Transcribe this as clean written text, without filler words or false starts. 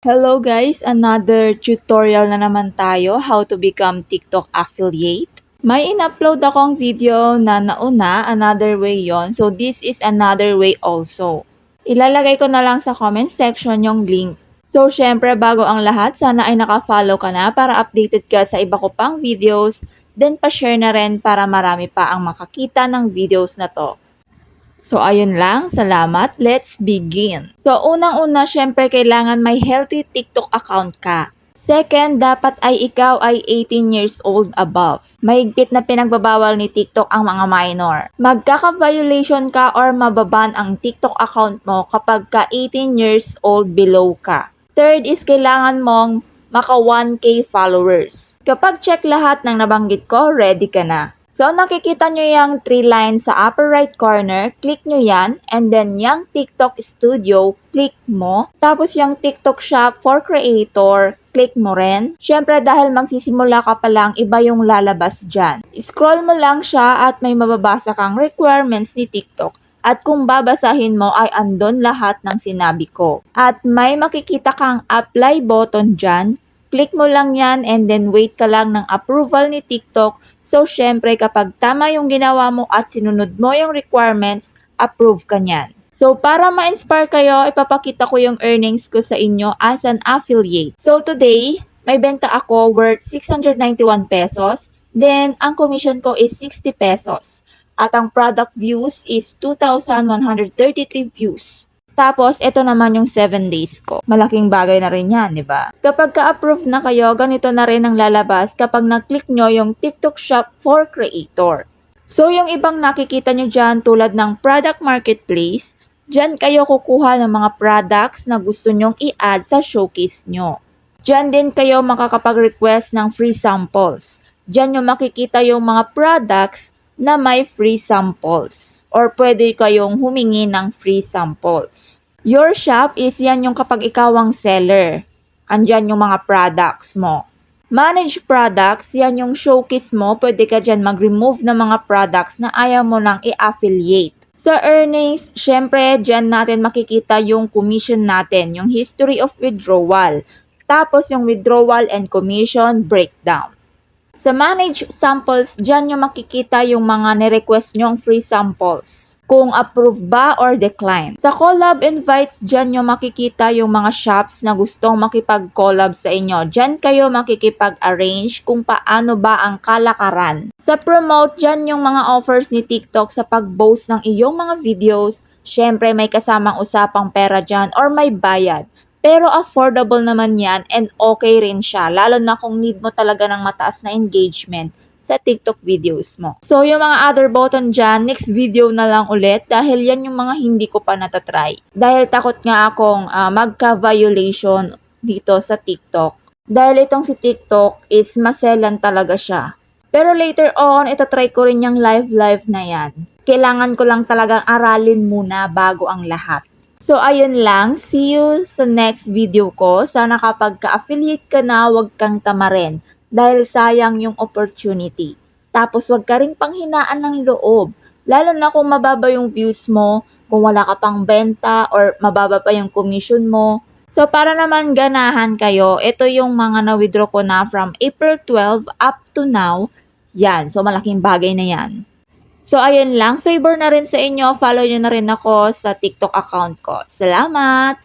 Hello guys! Another tutorial na naman tayo how to become TikTok affiliate. May in-upload akong video na nauna, another way yon. So this is another way also. Ilalagay ko na lang sa comment section yung link. So syempre bago ang lahat, sana ay naka-follow ka na para updated ka sa iba ko pang videos. Then pa-share na rin para marami pa ang makakita ng videos na to. So, ayun lang. Salamat. Let's begin. So, unang-una, syempre, kailangan may healthy TikTok account ka. Second, dapat ay ikaw ay 18 years old above. Mahigpit na pinagbabawal ni TikTok ang mga minor. Magkaka-violation ka or mababan ang TikTok account mo kapag ka 18 years old below ka. Third is kailangan mong maka 1K followers. Kapag check lahat ng nabanggit ko, ready ka na. So, nakikita nyo yung 3 lines sa upper right corner, click nyo yan, and then yung TikTok Studio, click mo. Tapos yung TikTok Shop for Creator, click mo rin. Syempre dahil magsisimula ka pa lang, iba yung lalabas dyan. Scroll mo lang siya at may mababasa kang requirements ni TikTok. At kung babasahin mo ay andon lahat ng sinabi ko. At may makikita kang apply button dyan. Click mo lang yan and then wait ka lang ng approval ni TikTok. So, syempre kapag tama yung ginawa mo at sinunod mo yung requirements, approve ka niyan. So, para ma-inspire kayo, ipapakita ko yung earnings ko sa inyo as an affiliate. So, today, may benta ako worth 691 pesos. Then, ang commission ko is 60 pesos. At ang product views is 2,133 views. Tapos, ito naman yung 7 days ko. Malaking bagay na rin yan, di ba? Kapag ka-approve na kayo, ganito na rin ang lalabas kapag na-click nyo yung TikTok Shop for Creator. So, yung ibang nakikita nyo dyan tulad ng Product Marketplace, dyan kayo kukuha ng mga products na gusto nyong i-add sa showcase nyo. Dyan din kayo makakapag-request ng free samples. Dyan nyo makikita yung mga products na may free samples or pwede kayong humingi ng free samples. Your shop is yan yung kapag ikaw ang seller. Andyan yung mga products mo. Manage products, yan yung showcase mo. Pwede ka dyan mag-remove ng mga products na ayaw mo nang i-affiliate. Sa earnings, syempre dyan natin makikita yung commission natin, yung history of withdrawal. Tapos yung withdrawal and commission breakdown. Sa manage samples, dyan nyo makikita yung mga nirequest nyong free samples. Kung approve ba or decline. Sa collab invites, dyan nyo makikita yung mga shops na gustong makipag-collab sa inyo. Dyan kayo makikipag-arrange kung paano ba ang kalakaran. Sa promote, dyan yung mga offers ni TikTok sa pag-post ng iyong mga videos. Syempre may kasamang usapang pera dyan or may bayad. Pero affordable naman yan and okay rin siya, lalo na kung need mo talaga ng mataas na engagement sa TikTok videos mo. So, yung mga other button dyan, next video na lang ulit dahil yan yung mga hindi ko pa natatry. Dahil takot nga akong magka-violation dito sa TikTok. Dahil itong si TikTok is maselan talaga siya. Pero later on, itatry ko rin yung live na yan. Kailangan ko lang talagang aralin muna bago ang lahat. So, ayun lang. See you sa next video ko. Sana kapag ka-affiliate ka na, huwag kang tamarin. Dahil sayang yung opportunity. Tapos, huwag ka rin panghinaan ng loob. Lalo na kung mababa yung views mo, kung wala ka pang benta, or mababa pa yung commission mo. So, para naman ganahan kayo, ito yung mga na-withdraw ko na from April 12 up to now. Yan. So, malaking bagay na yan. So, ayun lang. Favor na rin sa inyo. Follow nyo na rin ako sa TikTok account ko. Salamat!